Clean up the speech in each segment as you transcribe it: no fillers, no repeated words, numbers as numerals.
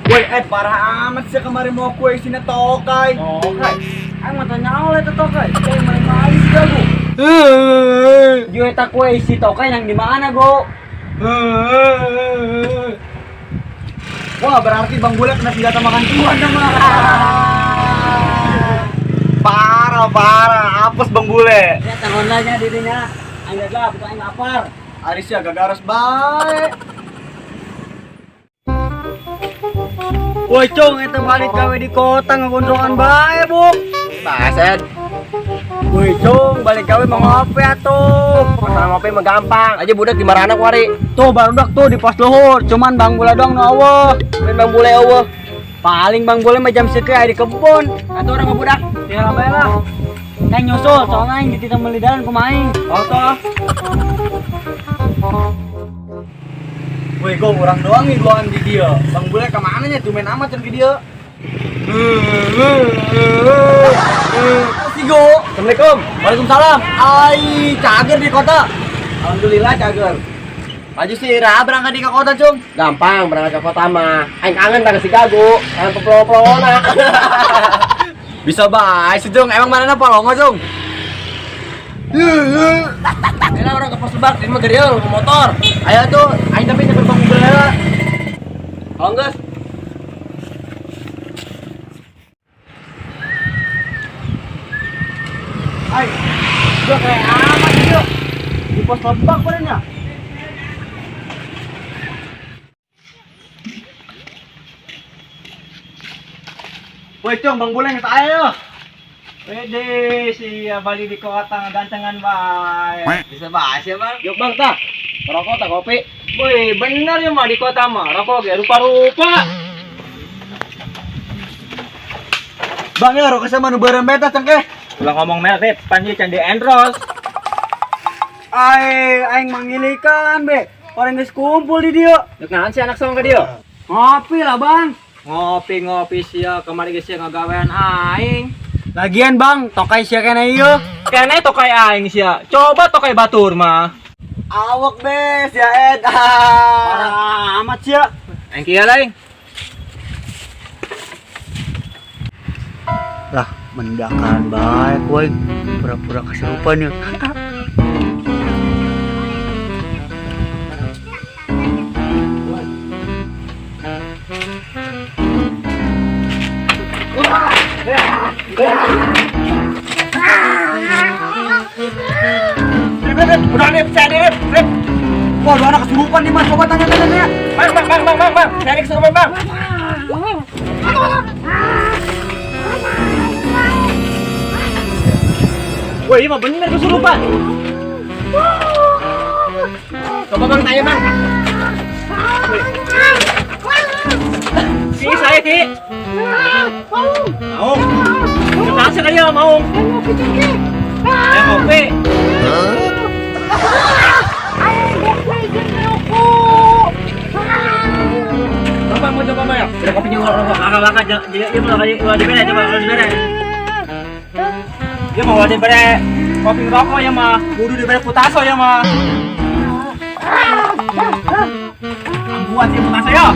Woi, parah amat sih kemarin mau kue isinya tokai. Tokai? Ang matanya oleh itu tokai. Kayak main-main juga, Bu. Jual tak kue isi tokai yang di mana, Go? Wah, berarti Bang Bule kena senjata makan tuan dong. Parah, apes Bang Bule. Ya, tangonanya dirinya. Anggaplah, bukan lapar. Aris ya gagaras baik. Woi, Cong, itu balik gawe di kota ngegondrongan bae, Bu. Baset. Woi, Cong, balik gawe mau ngopi atuh. Masalah ngopi mah gampang. Aja budak di marana kuari. Tuh, baru dak tuh di pos luhur. Cuman Bang Bule doang no eueuh. Main Bang Bule eueuh. Paling Bang Bule mah jam sekieu aya di kebun. Atuh orang ngebudak. Tinggal bae lah. Neng nyusul, soalnya aing dititah melidaran kumaing. Oh toh. Woi, gue orang doang nih gua di dia. Bang Bule kemana nya? Tuh main amat di dia. Si Go. Assalamualaikum. Waalaikumsalam. Ai, cager di kota. Alhamdulillah cager. Maju sih Ira berangkat di ke kota, Cung. Gampang berangkat ke kota mah. Aing kangen banget si Gago. Kangen peplo-plona. Bisa bae sih, Cung. Emang mana Palongo, Cung? Elah orang ke pos lebak, ini mah geriel, motor. Ayo tuh, aing tapi nyamper Bang Bule lah. Kalau enggak, Ai, udah kayak amat dia. Di pos lebak padanya. Woi, Cung, Bang Bule nget ayo. Wede si balik di kota ngegantengan bae. Bisa bahas ya, Bang? yuk bang tak. Rokok tak kopi. Woi, bener ya mah di kota mah. Rokok ge rupa-rupa. Bang ya, rokok sama nu bareng beta cengkeh. Ulah ngomong merek, panji can di endros. Aing mangilikan be. Orang geus kumpul di dieu. Yuk nahan si anak song ke dia. Ngopi lah, Bang. Ngopi sia kemarin geus sia ngagawean aing. Lagian Bang, tokai sia kene ieu. Kene tokai aing sia. Coba tokai batur mah. Awak bes ya Ed. Parah amat sia. Aing kieu lain. Lah, mendakan baik woi. Pura-pura kesurupan ya. Udah nih, saya nih, Rip. Wah, lu anak kesurupan nih, Mas. Coba tanya-tanya. Bang. Saya ini kesurupan bang. Woi, ini mah bener kesurupan. Coba bang tanya bang. Si saya ki. Mau. Kita sih aja mau. Ya kopi. Bang mau coba bang ya. Udah kopinya rokok kakak-kakak dia mau lagi wajib beda coba wajib beda. Dia mau wajib beda kopi rokok ya mah. Kudu diberi putaso ya mah. Buat sih putaso ya.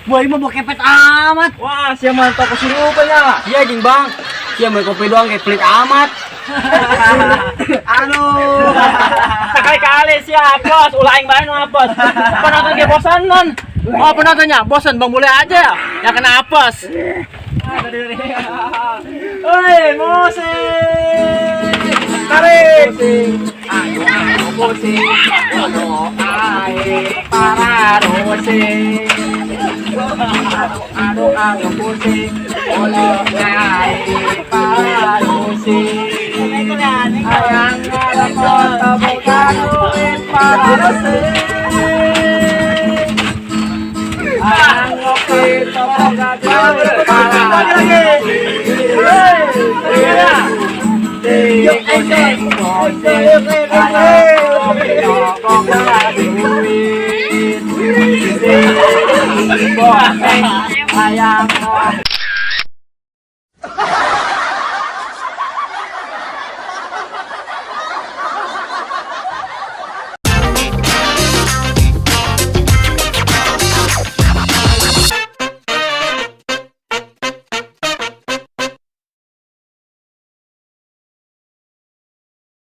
Wah, ini mau kepet amat. Wah, siapa mantap kesurupan ya? Iya, jing bang. Siapa mau kopi doang kayak pelit amat. Aduh. Sekali-kali siapa? Ulah aing bae nu apes. Penonton ge bosanan. Oh, penontonnya bosan Bang Bule aja yang kena apes. Oi, musik. Tarik. Ayo musik. Ayo para musik. Aduh pusing. Ayo para musik. Ayang kota bukan duit para musik. Ayang ngopi topong gajah para musik. Yuk enjoy. Yuk enjoy. bonteng ayam